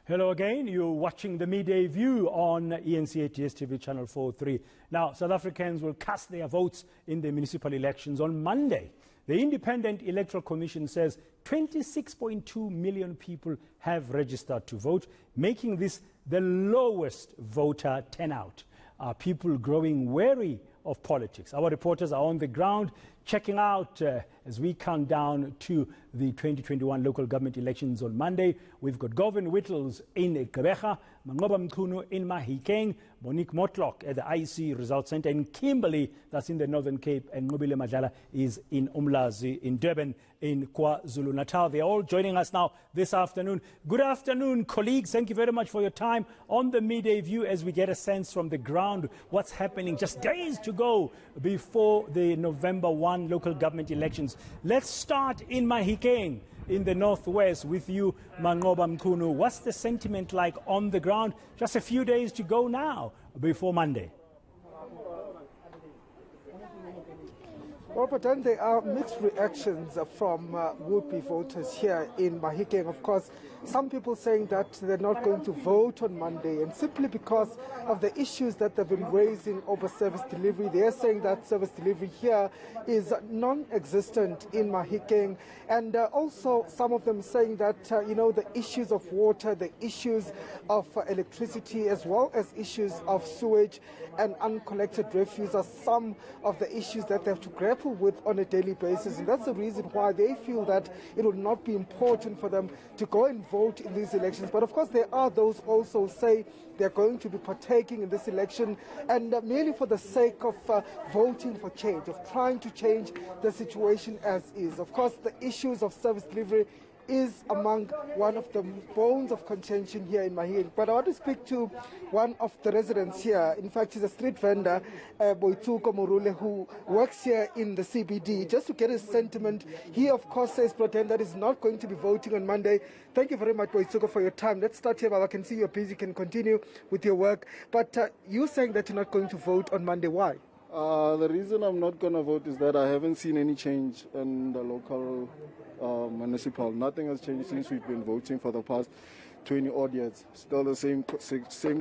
Hello again, you're watching the Midday View on eNCA DSTV channel 43. Now, South Africans will cast their votes in the municipal elections on Monday. The Independent Electoral Commission says 26.2 million people have registered to vote, making this the lowest voter turnout. Are people growing wary of politics? Our reporters are on the ground checking out as we count down to the 2021 local government elections on Monday. We've got Govan Whittles in Gqeberha, Manqoba Mchunu in Mahikeng, Monique Mortlock at the IEC Results Centre in Kimberley, that's in the Northern Cape, and Nqobile Madlala is in uMlazi in Durban in KwaZulu Natal. They're all joining us now this afternoon. Good afternoon, colleagues. Thank you very much for your time on the Midday View as we get a sense from the ground what's happening just days to go before the November 1 local government elections. Let's start in Mahikeng in the northwest with you, Manqoba Mchunu. What's the sentiment like on the ground? Just a few days to go now before Monday. Well, but then there are mixed reactions from would-be voters here in Mahikeng. Of course, some people saying that they're not going to vote on Monday, and simply because of the issues that they've been raising over service delivery. They're saying that service delivery here is non-existent in Mahikeng, and also some of them saying that the issues of water, the issues of electricity, as well as issues of sewage and uncollected refuse are some of the issues that they have to grapple with on a daily basis, and that's the reason why they feel that it will not be important for them to go and vote in these elections. But of course there are those also say they're going to be partaking in this election and merely for the sake of voting for change, of trying to change the situation as is. Of course the issues of service delivery is among one of the bones of contention here in Mahikeng. But I want to speak to one of the residents here. In fact, he's a street vendor, Boitsuko Morule, who works here in the CBD. Just to get his sentiment, he of course says pretend that he's not going to be voting on Monday. Thank you very much, Boitsuko, for your time. Let's start here, Baba. I can see you're busy, you can continue with your work. But you're saying that you're not going to vote on Monday. Why? The reason I'm not going to vote is that I haven't seen any change in the local municipal. Nothing has changed since we've been voting for the past 20 odd years. Still the same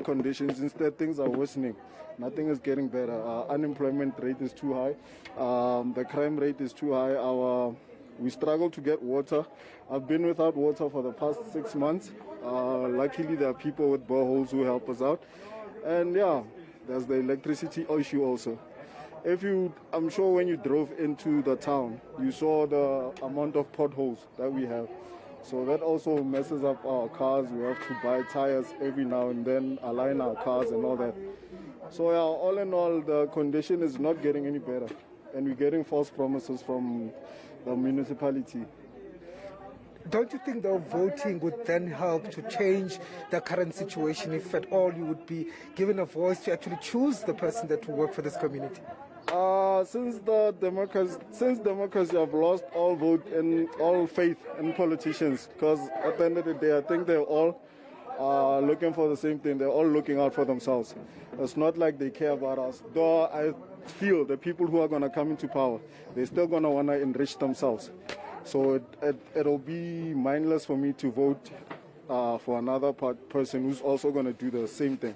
conditions. Instead, things are worsening. Nothing is getting better. Unemployment rate is too high. The crime rate is too high. We struggle to get water. I've been without water for the past 6 months. Luckily, there are people with boreholes who help us out. And yeah, there's the electricity issue also. I'm sure when you drove into the town, you saw the amount of potholes that we have. So that also messes up our cars. We have to buy tires every now and then, align our cars and all that. So yeah, all in all, the condition is not getting any better. And we're getting false promises from the municipality. Don't you think though voting would then help to change the current situation, if at all you would be given a voice to actually choose the person that will work for this community? Since democracy have lost all vote and all faith in politicians, because at the end of the day I think they're all looking for the same thing. They're all looking out for themselves. It's not like they care about us. Though I feel the people who are going to come into power, they're still going to want to enrich themselves. So it'll be mindless for me to vote for another person who's also going to do the same thing.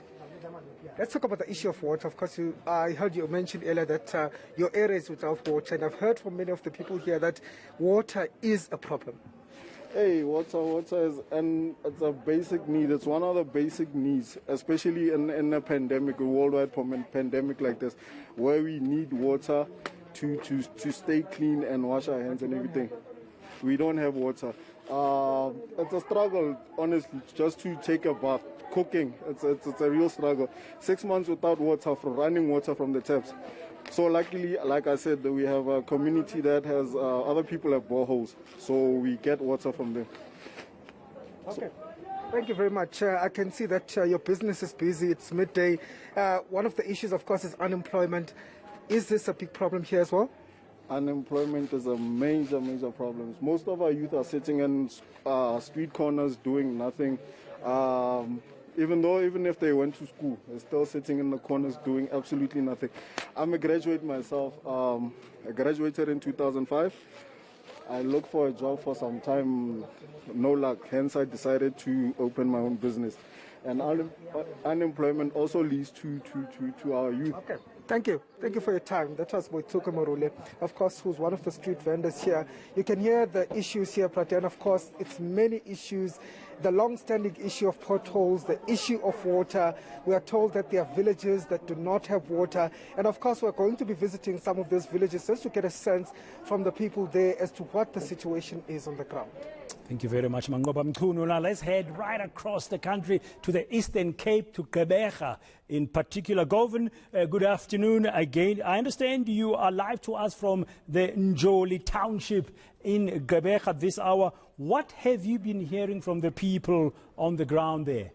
Let's talk about the issue of water. Of course, I heard you mention earlier that your area is without water, and I've heard from many of the people here that water is a problem. Hey, water is, and it's a basic need. It's one of the basic needs, especially in a pandemic, a worldwide pandemic like this, where we need water to stay clean and wash our hands and everything. We don't have water. It's a struggle, honestly, just to take a bath. Cooking, it's a real struggle. 6 months without water, for running water from the taps. So luckily, like I said, we have a community that has other people have boreholes, so we get water from them. Okay. Thank you very much. I can see that your business is busy. It's midday. One of the issues, of course, is unemployment. Is this a big problem here as well? Unemployment is a major problem. Most of our youth are sitting in street corners doing nothing. Even if they went to school, they're still sitting in the corners doing absolutely nothing. I'm a graduate myself. I graduated in 2005. I looked for a job for some time, no luck. Hence, I decided to open my own business. And unemployment also leads to our youth. Okay. Thank you. Thank you for your time. That was Boituka Morule, of course, who's one of the street vendors here. You can hear the issues here, Praten. Of course, it's many issues. The long-standing issue of potholes, the issue of water. We are told that there are villages that do not have water. And of course, we're going to be visiting some of those villages just to get a sense from the people there as to what the situation is on the ground. Thank you very much, Manqoba Mchunu. Now let's head right across the country to the Eastern Cape, to Gqeberha in particular. Govan, good afternoon again. I understand you are live to us from the Jolie township in Gqeberha this hour. What have you been hearing from the people on the ground there?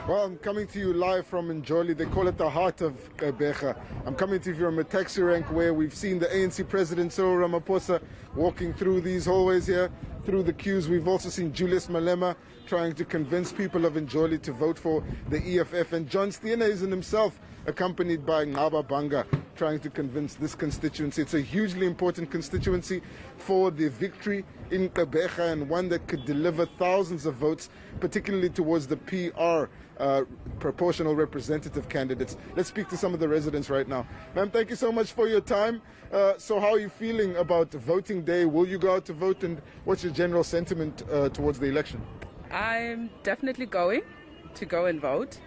Well, I'm coming to you live from Jolie. They call it the heart of Gqeberha. I'm coming to you from a taxi rank where we've seen the ANC President Cyril Ramaphosa walking through these hallways here, through the queues. We've also seen Julius Malema trying to convince people of Njoli to vote for the EFF. And John Steenhuisen himself, accompanied by Ngaba Banga, trying to convince this constituency. It's a hugely important constituency for the victory in Gqeberha, and one that could deliver thousands of votes, particularly towards the PR proportional representative candidates. Let's speak to some of the residents right now. Ma'am, thank you so much for your time. So how are you feeling about voting day? Will you go out to vote, and what's your general sentiment towards the election? I'm definitely going to go and vote.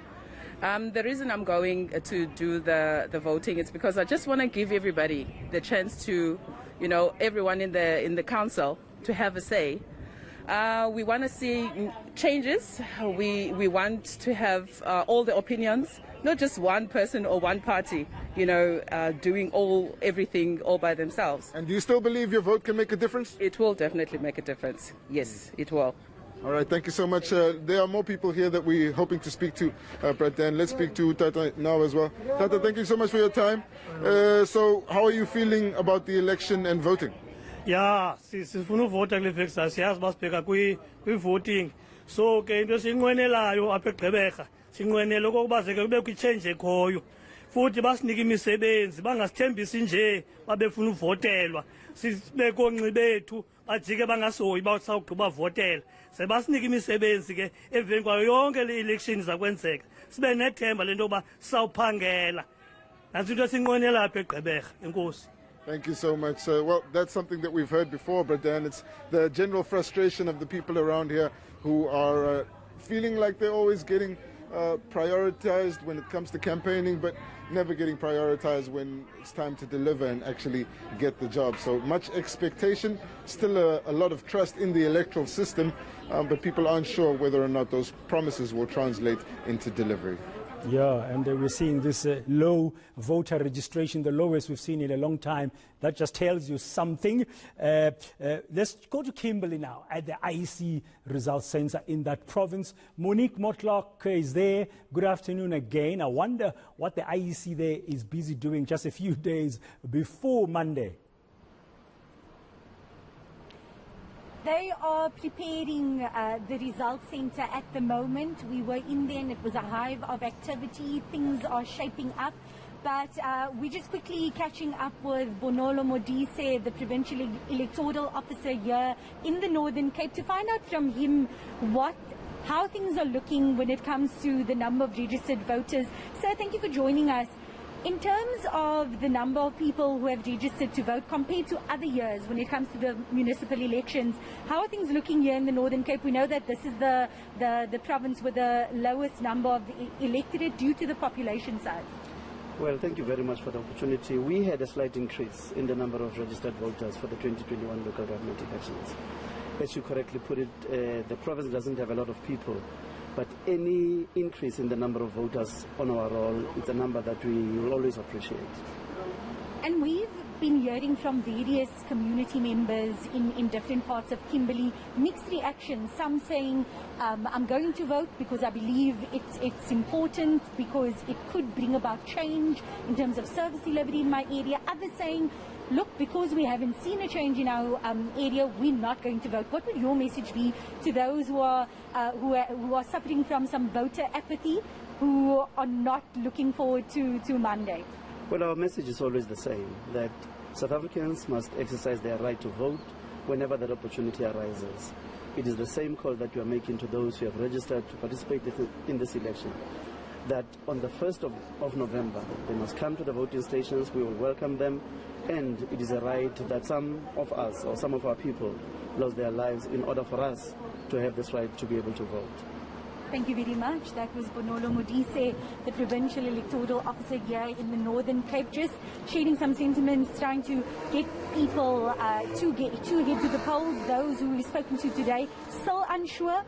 The reason I'm going to do the voting is because I just want to give everybody the chance to, everyone in the council to have a say. We want to see changes. We want to have all the opinions, not just one person or one party, doing everything all by themselves. And do you still believe your vote can make a difference? It will definitely make a difference. Yes, it will. All right, thank you so much. There are more people here that we're hoping to speak to, Praten. Let's speak to Tata now as well. Tata, thank you so much for your time. So how are you feeling about the election and voting? Yeah, sifuna uvota kule veksa siyazi basibheka kwi-voting. So ke into sinqwenelayo apha eGqeberha sinqwenela okokuba zeke kube kwi-change ekhoyo. Futhi basinike imisebenzi bangasithembisi nje babefuna uvotelwa. Sibe konqi bethu bajike bangasoyi bawusawugqiba votela. Sebasinike imisebenzi ke emveni kwayo yonke le elections zakwenzeka. Sibe nethemba lento yokuba sawuphangela. Nansi into sinqwenela apha eGqeberha. Enkosi. Thank you so much. Well, that's something that we've heard before, Bradan. It's the general frustration of the people around here who are feeling like they're always getting prioritized when it comes to campaigning, but never getting prioritized when it's time to deliver and actually get the job. So much expectation, still a lot of trust in the electoral system, but people aren't sure whether or not those promises will translate into delivery. Yeah, and we're seeing this low voter registration, the lowest we've seen in a long time. That just tells you something. Let's go to Kimberley now at the IEC Results Centre in that province. Monique Mortlock is there. Good afternoon again. I wonder what the IEC there is busy doing just a few days before Monday. They are preparing the Results Centre at the moment. We were in there and it was a hive of activity. Things are shaping up. But we're just quickly catching up with Bonolo Modise, the Provincial Electoral Officer here in the Northern Cape, to find out from him how things are looking when it comes to the number of registered voters. Sir, thank you for joining us. In terms of the number of people who have registered to vote compared to other years when it comes to the municipal elections, how are things looking here in the Northern Cape? We know that this is the province with the lowest number of electorate due to the population size. Well, thank you very much for the opportunity. We had a slight increase in the number of registered voters for the 2021 local government elections. As you correctly put it, the province doesn't have a lot of people. But any increase in the number of voters on our roll, it's a number that we will always appreciate. And we've been hearing from various community members in different parts of Kimberley, mixed reactions. Some saying, I'm going to vote because I believe it's important, because it could bring about change in terms of service delivery in my area. Others saying, look, because we haven't seen a change in our area, we're not going to vote. What would your message be to those who are suffering from some voter apathy, who are not looking forward to Monday? Well, our message is always the same, that South Africans must exercise their right to vote whenever that opportunity arises. It is the same call that we are making to those who have registered to participate in this election, that on the 1st of November, they must come to the voting stations. We will welcome them, and it is a right that some of us or some of our people lost their lives in order for us to have this right to be able to vote. Thank you very much. That was Bonolo Modise, the Provincial Electoral Officer here in the Northern Cape, just sharing some sentiments, trying to get people to head to the polls. Those who we've spoken to today still unsure.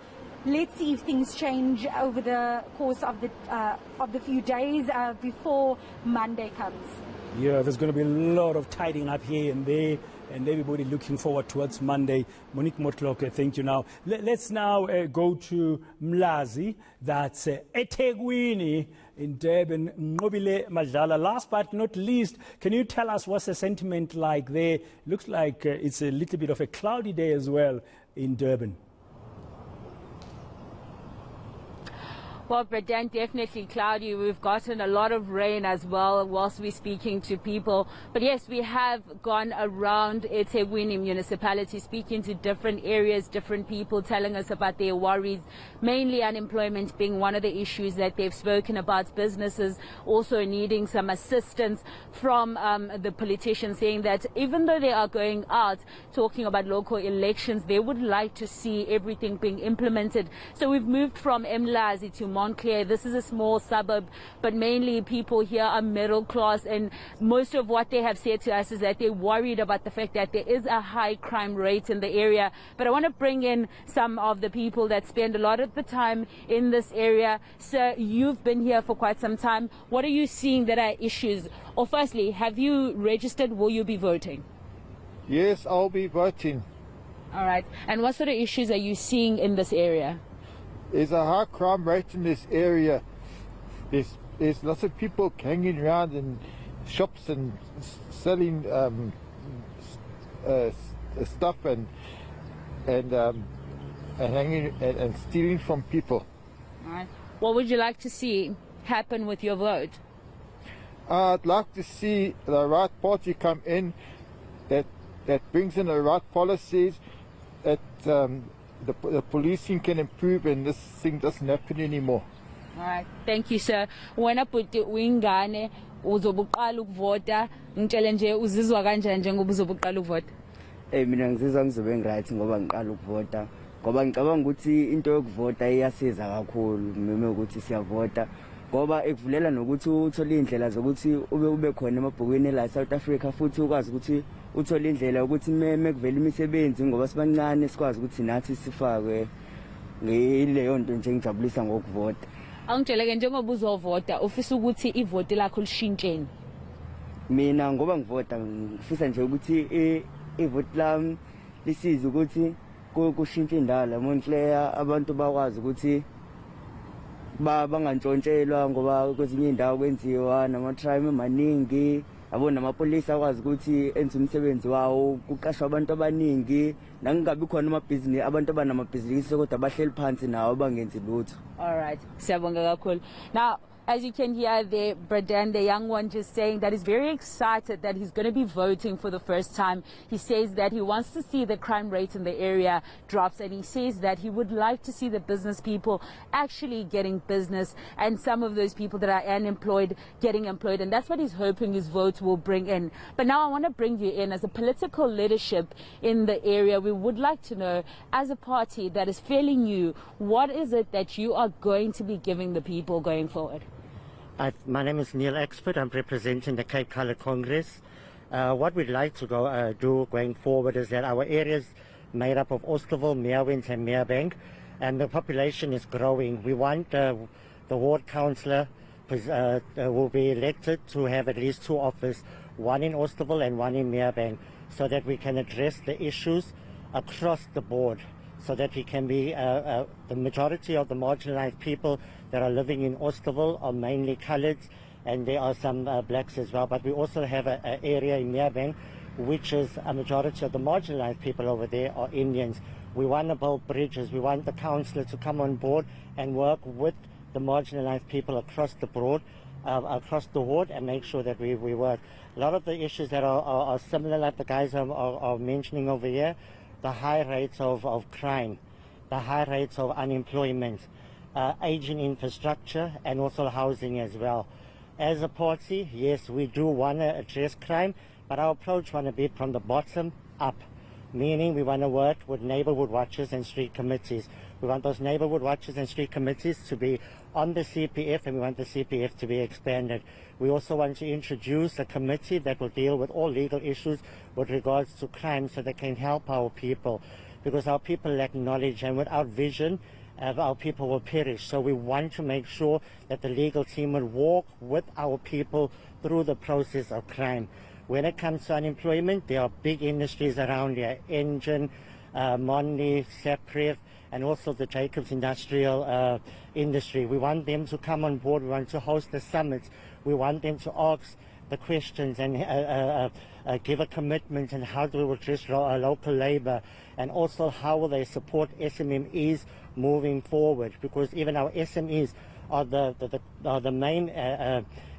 Let's see if things change over the course of the few days before Monday comes. Yeah, there's going to be a lot of tidying up here and there, and everybody looking forward towards Monday. Monique Mortlock, thank you. Now, let's now go to uMlazi. That's eThekwini in Durban, Nqobile Madlala. Last but not least, can you tell us what's the sentiment like there? Looks like it's a little bit of a cloudy day as well in Durban. Well, Bradan, definitely cloudy. We've gotten a lot of rain as well whilst we're speaking to people. But yes, we have gone around eThekwini municipality, speaking to different areas, different people telling us about their worries, mainly unemployment being one of the issues that they've spoken about, businesses also needing some assistance from the politicians, saying that even though they are going out talking about local elections, they would like to see everything being implemented. So we've moved from uMlazi to Montclair. This is a small suburb, but mainly people here are middle class, and most of what they have said to us is that they're worried about the fact that there is a high crime rate in the area. But I want to bring in some of the people that spend a lot of the time in this area. Sir, you've been here for quite some time. What are you seeing that are issues? Or firstly, have you registered? Will you be voting? Yes, I'll be voting. All right. And what sort of issues are you seeing in this area? There's a high crime rate in this area. There's lots of people hanging around in shops and selling stuff and hanging and stealing from people. All right. What would you like to see happen with your vote? I'd like to see the right party come in that brings in the right policies, that the policing can improve and this thing doesn't happen anymore. All right, thank you, sir. Wena puti uyingane uzobuqala ukuvota, ngitshele nje uzizwa kanjani njengoba uzobuqala ukuvota? Mina ngizizwa ngizobe ngiright ngoba ngiqala ukuvota, ngoba ngicabanga ukuthi into yokuvota iyasiza kakhulu mime ukuthi siyavota, ngoba ekuvulela nokuthi uthole indlela zokuthi ube khona emabhukweni la South Africa, futhi ukwazi ukuthi uthole indlela ukuthi mekuvela imisebenzi ngoba sibancane sikwazi ukuthi nathi sifakwe ngeleyo nto nje ngijabulisa ngokuvota. Angitsheleke njengoba uzovota ufisa ukuthi ivoti lakho lishintsheni? Mina ngoba ngivota ngifisa nje ukuthi ivoti lami lisize ukuthi kushintshe indawo la Montclair, abantu bakwazi ukuthi bangantshontshela ngoba kwezinye indawo kwenziwa nama-crime amaningi, yabo namapolisi akwazi ukuthi enze umsebenzi wawo, kuqashwa abantu abaningi, nangingabi khona amabhizinisi, abantu abanamabhizinisi kodwa bahleli phansi nawo bangenzi lutho. All right, siyabonga kakhulu. Now, as you can hear there, Bradan, the young one, just saying that he's very excited that he's going to be voting for the first time. He says that he wants to see the crime rate in the area drops, and he says that he would like to see the business people actually getting business and some of those people that are unemployed getting employed, and that's what he's hoping his vote will bring in. But now I want to bring you in as a political leadership in the area. We would like to know, as a party that is fairly new, what is it that you are going to be giving the people going forward? My name is Neil Expert. I'm representing the Cape Colour Congress. What we'd like to do going forward is that our area is made up of Oosterville, Meerwens and Meerbank, and the population is growing. We want the ward councillor will be elected to have at least two offices, one in Oosterville and one in Meerbank, so that we can address the issues across the board, so that we can be the majority of the marginalized people that are living in Oosterville are mainly coloureds, and there are some blacks as well. But we also have an area in Meerbank which is a majority of the marginalized people over there are Indians. We want to build bridges. We want the councillor to come on board and work with the marginalized people across the board across the board and make sure that we work. A lot of the issues that are similar, like the guys are mentioning over here, the high rates of crime, the high rates of unemployment, aging infrastructure, and also housing as well. As a party, yes, we do want to address crime, but our approach want to be from the bottom up, meaning we want to work with neighborhood watches and street committees. We want those neighborhood watches and street committees to be on the CPF, and we want the CPF to be expanded. We also want to introduce a committee that will deal with all legal issues with regards to crime, so they can help our people, because our people lack knowledge, and without vision, our people will perish. So we want to make sure that the legal team will walk with our people through the process of crime. When it comes to unemployment, there are big industries around here, Engine, Mondi, Sepref, and also the Jacobs industrial industry. We want them to come on board. We want to host the summits. We want them to ask the questions and give a commitment, and how do we address local labor, and also how will they support SMMEs moving forward, because even our SMEs are the main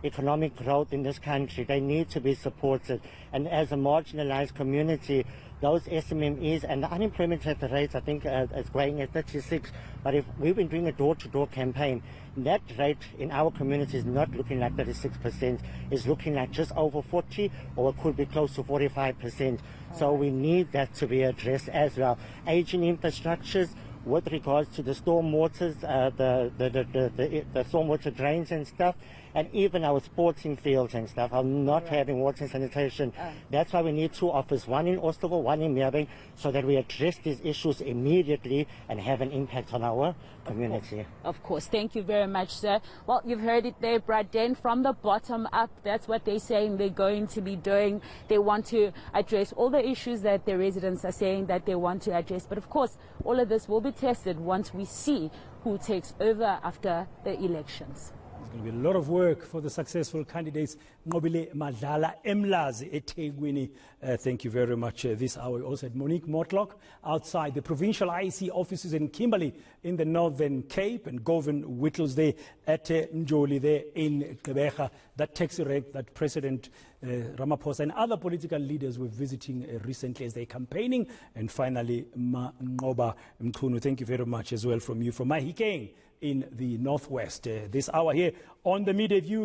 economic growth in this country. They need to be supported, and as a marginalized community, those SMMEs, and the unemployment rate, I think, is going at 36. But if we've been doing a door-to-door campaign, that rate in our community is not looking like 36%. It's looking like just over 40, or it could be close to 45%. So we need that to be addressed as well. Aging infrastructures with regards to the stormwaters, the stormwater drains and stuff, and even our sporting fields and stuff are not having water and sanitation. That's why we need two offices, one in Osterville, one in Meerben, so that we address these issues immediately and have an impact on our community. Of course. Thank you very much, sir. Well, you've heard it there, Braden, from the bottom up. That's what they're saying they're going to be doing. They want to address all the issues that the residents are saying that they want to address. But of course, all of this will be tested once we see who takes over after the elections. There's going to be a lot of work for the successful candidates. Nqobile Madlala, uMlazi, eThekwini. Thank you very much. This hour we also had Monique Mortlock outside the provincial IEC offices in Kimberley in the Northern Cape, and Govan Whittles there at Jolie there in Gqeberha. That taxi rank that President Ramaphosa and other political leaders were visiting recently as they're campaigning. And finally, Manqoba Mchunu, thank you very much as well from you, from Mahikeng in the northwest. This hour here on the Midday View.